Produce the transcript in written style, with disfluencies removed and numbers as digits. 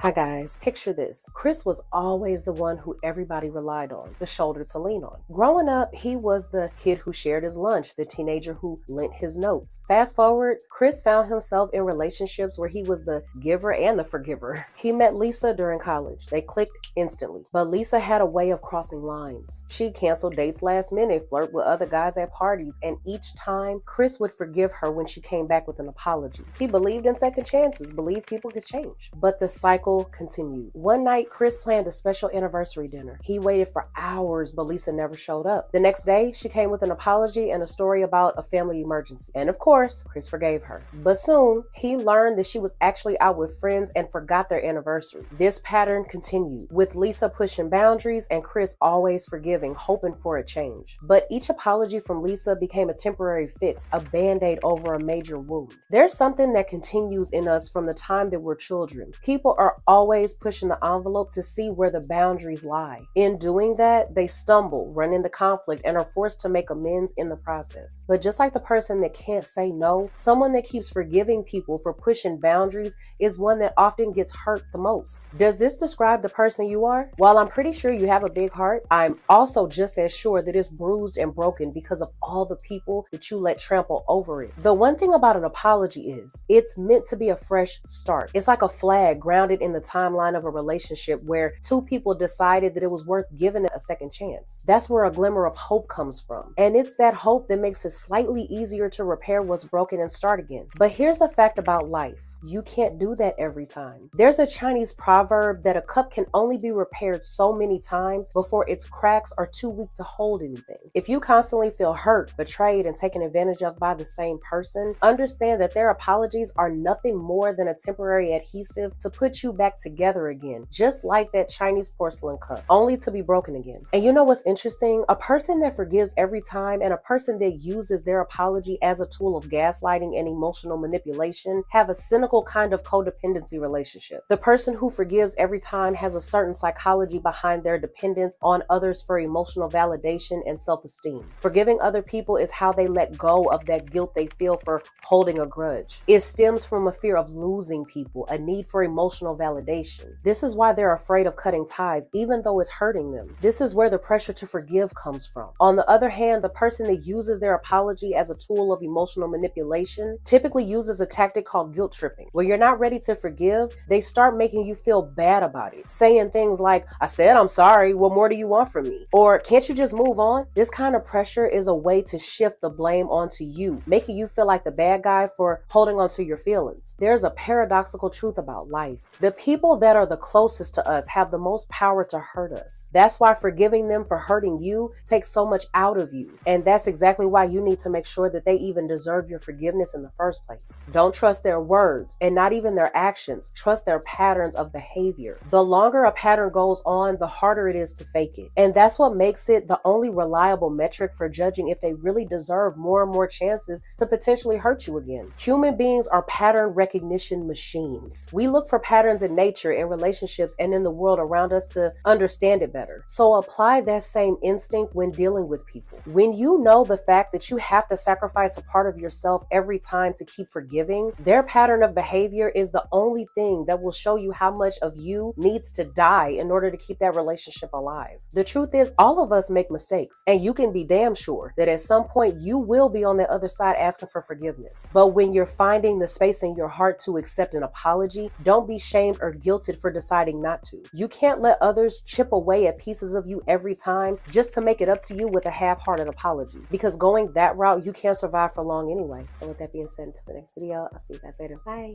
Hi guys, picture this. Chris was always the one who everybody relied on, the shoulder to lean on. Growing up, he was the kid who shared his lunch, the teenager who lent his notes. Fast forward, Chris found himself in relationships where he was the giver and the forgiver. He met Lisa during college. They clicked instantly, but Lisa had a way of crossing lines. She canceled dates last minute, flirt with other guys at parties, and each time, Chris would forgive her when she came back with an apology. He believed in second chances, believed people could change. But the cycle continued. One night, Chris planned a special anniversary dinner. He waited for hours, but Lisa never showed up. The next day, she came with an apology and a story about a family emergency. And of course, Chris forgave her. But soon, he learned that she was actually out with friends and forgot their anniversary. This pattern continued, with Lisa pushing boundaries and Chris always forgiving, hoping for a change. But each apology from Lisa became a temporary fix, a band-aid over a major wound. There's something that continues in us from the time that we're children. People are always pushing the envelope to see where the boundaries lie. In doing that, they stumble, run into conflict, and are forced to make amends in the process. But just like the person that can't say no, someone that keeps forgiving people for pushing boundaries is one that often gets hurt the most. Does this describe the person you are? While I'm pretty sure you have a big heart, I'm also just as sure that it's bruised and broken because of all the people that you let trample over it. The one thing about an apology is, it's meant to be a fresh start. It's like a flag grounded in the timeline of a relationship where two people decided that it was worth giving it a second chance. That's where a glimmer of hope comes from. And it's that hope that makes it slightly easier to repair what's broken and start again. But here's a fact about life. You can't do that every time. There's a Chinese proverb that a cup can only be repaired so many times before its cracks are too weak to hold anything. If you constantly feel hurt, betrayed, and taken advantage of by the same person, understand that their apologies are nothing more than a temporary adhesive to put you back together again, just like that Chinese porcelain cup, only to be broken again. And you know what's interesting? A person that forgives every time and a person that uses their apology as a tool of gaslighting and emotional manipulation have a cynical kind of codependency relationship. The person who forgives every time has a certain psychology behind their dependence on others for emotional validation and self-esteem. Forgiving other people is how they let go of that guilt they feel for holding a grudge. It stems from a fear of losing people, a need for emotional validation. This is why they're afraid of cutting ties, even though it's hurting them. This is where the pressure to forgive comes from. On the other hand, the person that uses their apology as a tool of emotional manipulation typically uses a tactic called guilt tripping. When you're not ready to forgive, they start making you feel bad about it, saying things like, "I said I'm sorry, what more do you want from me?" Or, "Can't you just move on?" This kind of pressure is a way to shift the blame onto you, making you feel like the bad guy for holding onto your feelings. There's a paradoxical truth about life. The people that are the closest to us have the most power to hurt us. That's why forgiving them for hurting you takes so much out of you. And that's exactly why you need to make sure that they even deserve your forgiveness in the first place. Don't trust their words and not even their actions. Trust their patterns of behavior. The longer a pattern goes on, the harder it is to fake it. And that's what makes it the only reliable metric for judging if they really deserve more and more chances to potentially hurt you again. Human beings are pattern recognition machines. We look for patterns in nature, in relationships, and in the world around us to understand it better. So apply that same instinct when dealing with people. When you know the fact that you have to sacrifice a part of yourself every time to keep forgiving, their pattern of behavior is the only thing that will show you how much of you needs to die in order to keep that relationship alive. The truth is, all of us make mistakes, and you can be damn sure that at some point you will be on the other side asking for forgiveness. But when you're finding the space in your heart to accept an apology, don't be shamed or guilted for deciding not to. You can't let others chip away at pieces of you every time just to make it up to you with a half-hearted apology. Because going that route, you can't survive for long anyway. So with that being said, until the next video, I'll see you guys later. Bye.